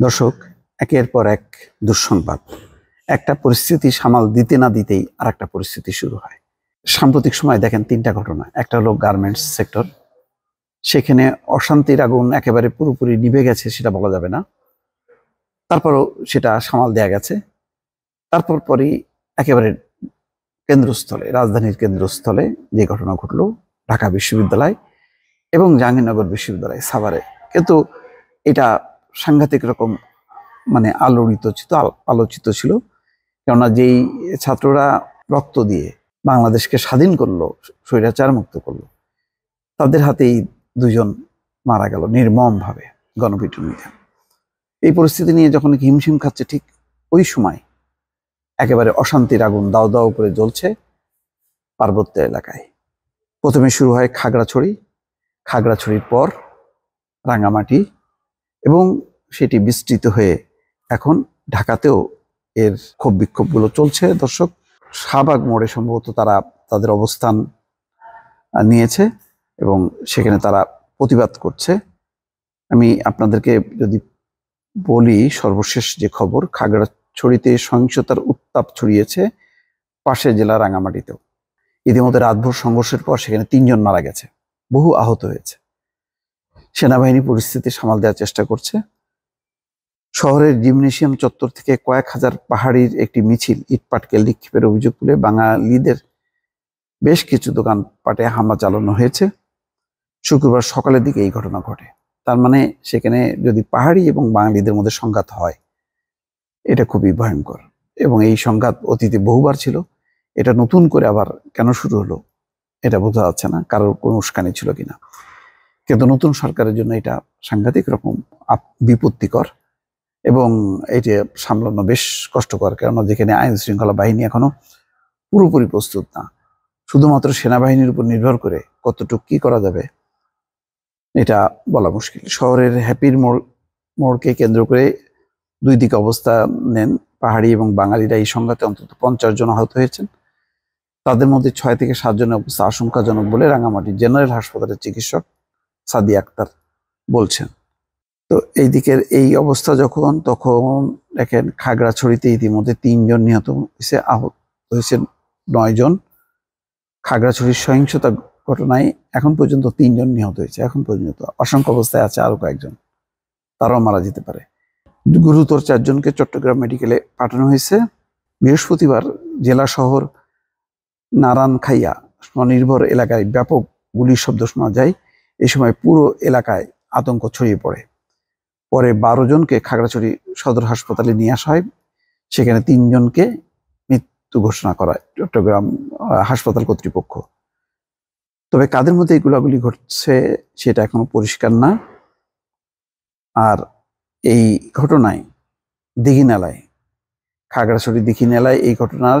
দর্শক, একের পর এক দুঃসংবাদ। একটা পরিস্থিতি সামাল দিতে না দিতেই আর একটা পরিস্থিতি শুরু হয়। সাম্প্রতিক সময় দেখেন তিনটা ঘটনা। একটা হলো গার্মেন্টস সেক্টর, সেখানে অশান্তির আগুন একেবারে পুরোপুরি নিভে গেছে সেটা বলা যাবে না, তারপরও সেটা সামাল দেয়া গেছে। তারপর পরই একেবারে কেন্দ্রস্থলে, রাজধানীর কেন্দ্রস্থলে যে ঘটনা ঘটলো ঢাকা বিশ্ববিদ্যালয় এবং জাহাঙ্গীরনগর বিশ্ববিদ্যালয় সাভারে, কিন্তু এটা সাংঘাতিক রকম আলোচিত ছিল। কেননা যেই ছাত্ররা রক্ত দিয়ে বাংলাদেশকে স্বাধীন করলো, স্বৈরাচার মুক্ত করলো, তাদের হাতেই দুজন মারা গেল নির্মমভাবে গণপিটুনিতে। এই পরিস্থিতি নিয়ে যখন হিমশিম খাচ্ছে, ঠিক ওই সময় একেবারে অশান্তির আগুন দাও দাও করে জ্বলছে পার্বত্য এলাকায়। প্রথমে শুরু হয় খাগড়াছড়ির পর রাঙামাটি, এবং সেটি বিস্তৃত হয়ে এখন ঢাকাতেও এর ক্ষোভ বিক্ষোভগুলো চলছে। দর্শক, শাহবাগ মোড়ে সম্ভবত তারা তাদের অবস্থান নিয়েছে এবং সেখানে তারা প্রতিবাদ করছে। আমি আপনাদেরকে যদি বলি, সর্বশেষ যে খবর, খাগড়াছড়িতে সহিংসতার উত্তাপ ছড়িয়েছে পাশের জেলা রাঙামাটিতেও। ইতিমধ্যে রাতভর সংঘর্ষের পর সেখানে 3 জন মারা গেছে, বহু আহত হয়েছে। সেনাবাহিনী পরিস্থিতি সামাল দেওয়ার চেষ্টা করছে। শহরের জিমনেশিয়াম চত্বর থেকে কয়েক হাজার পাহাড়ির একটি মিছিল ইটপাটকেল নিক্ষেপের অভিযোগ তুলে বাঙালিদের বেশ কিছু দোকানপাটে হামলা চালানো হয়েছে। শুক্রবার সকালের দিকে এই ঘটনা ঘটে। তার মানে সেখানে যদি পাহাড়ি এবং বাঙালিদের মধ্যে সংঘাত হয়, এটা খুবই ভয়ঙ্কর। এবং এই সংঘাত অতীতে বহুবার ছিল, এটা নতুন করে আবার কেন শুরু হলো এটা বোঝা যাচ্ছে না, কারোর কোনো উস্কানি ছিল কিনা। কিন্তু নতুন সরকারের জন্য এটা সাংঘাতিক রকম বিপত্তিকর এবং এটি সামলানো বেশ কষ্টকর। কেননা যেখানে আইন শৃঙ্খলা বাহিনী এখনো পুরোপুরি প্রস্তুত না, শুধুমাত্র সেনাবাহিনীর উপর নির্ভর করে কতটুকু কি করা যাবে এটা বলা মুশকিল। শহরের হ্যাপির মোড়কে কেন্দ্র করে দুই দিকে অবস্থান নেন পাহাড়ি এবং বাঙালিরা। এই সংঘাতে অন্তত 50 জন আহত হয়েছেন। তাদের মধ্যে 6 থেকে 7 জনের অবস্থা আশঙ্কাজনক বলে রাঙামাটি জেনারেল হাসপাতালের চিকিৎসক সাদিয়া আক্তার বলছেন। তো এই দিকের এই অবস্থা তখন দেখেন খাগড়াছড়িতে ইতিমধ্যে 3 জন নিহত হয়েছে, আহত হয়েছে 9 জন। খাগড়াছড়ির সহিংসতা ঘটনায় এখন পর্যন্ত 3 জন নিহত হয়েছে, এখন পর্যন্ত আশঙ্কা অবস্থায় আছে আরো কয়েকজন, তারাও মারা যেতে পারে। গুরুতর 4 জনকে চট্টগ্রাম মেডিকেলে পাঠানো হয়েছে। বৃহস্পতিবার জেলা শহর নারায়ণখাইয়া স্বনির্ভর এলাকায় ব্যাপক গুলির শব্দ শোনা যায়। এই সময় পুরো এলাকায় আতঙ্ক ছড়িয়ে পড়ে। পরে 12 জনকে খাগড়াছড়ি সদর হাসপাতালে নিয়ে আসা হয়। সেখানে 3 জনকে মৃত্যু ঘোষণা করা হয় চট্টগ্রাম হাসপাতাল কর্তৃপক্ষ। তবে কাদের মধ্যে এই গোলাগুলি ঘটছে সেটা এখনো পরিষ্কার না। আর এই ঘটনায় দীঘিনালায়, খাগড়াছড়ি দীঘিনালায় এই ঘটনার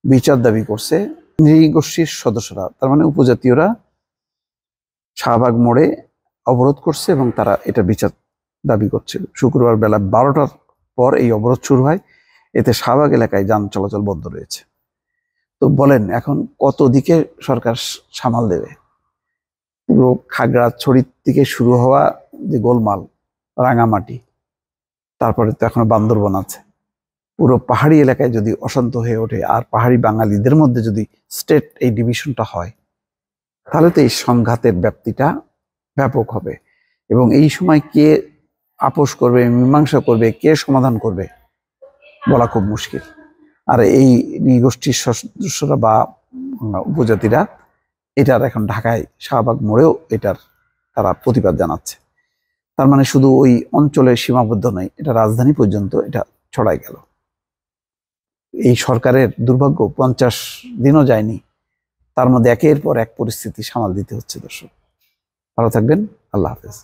বিচার দাবি করছে নৃগোষ্ঠীর সদস্যরা। তার মানে উপজাতীয়রা শাহবাগ মোড়ে অবরোধ করছে এবং তারা এটা বিচার দাবি করছে। শুক্রবার বেলা 12টার পর এই অবরোধ শুরু হয়। এতে শাহবাগ এলাকায় যান চলাচল বন্ধ রয়েছে। তো বলেন এখন কত দিকে সরকার সামাল দেবে? পুরো খাগড়াছড়ির থেকে শুরু হওয়া যে গোলমাল, রাঙামাটি, তারপরে তো এখনো বান্দরবন আছে, পুরো পাহাড়ি এলাকায় যদি অশান্ত হয়ে ওঠে আর পাহাড়ি বাঙালিদের মধ্যে যদি স্টেট এই ডিভিশনটা হয়, তাহলে তো এই সংঘাতের ব্যাপ্তিটা ব্যাপক হবে। এবং এই সময় কে আপোষ করবে, মীমাংসা করবে, কে সমাধান করবে বলা খুব মুশকিল। আর এই নৃগোষ্ঠীর সদস্যরা বা উপজাতিরা এটার এখন ঢাকায় শাহবাগ মোড়েও এটার তারা প্রতিবাদ জানাচ্ছে। তার মানে শুধু ওই অঞ্চলে সীমাবদ্ধ নয়, এটা রাজধানী পর্যন্ত এটা ছড়াই গেল। এই সরকারের দুর্ভাগ্য 50 দিনও যায়নি, তার মধ্যে একের পর এক পরিস্থিতি সামাল দিতে হচ্ছে। দর্শক, ভালো থাকবেন। আল্লাহ হাফেজ।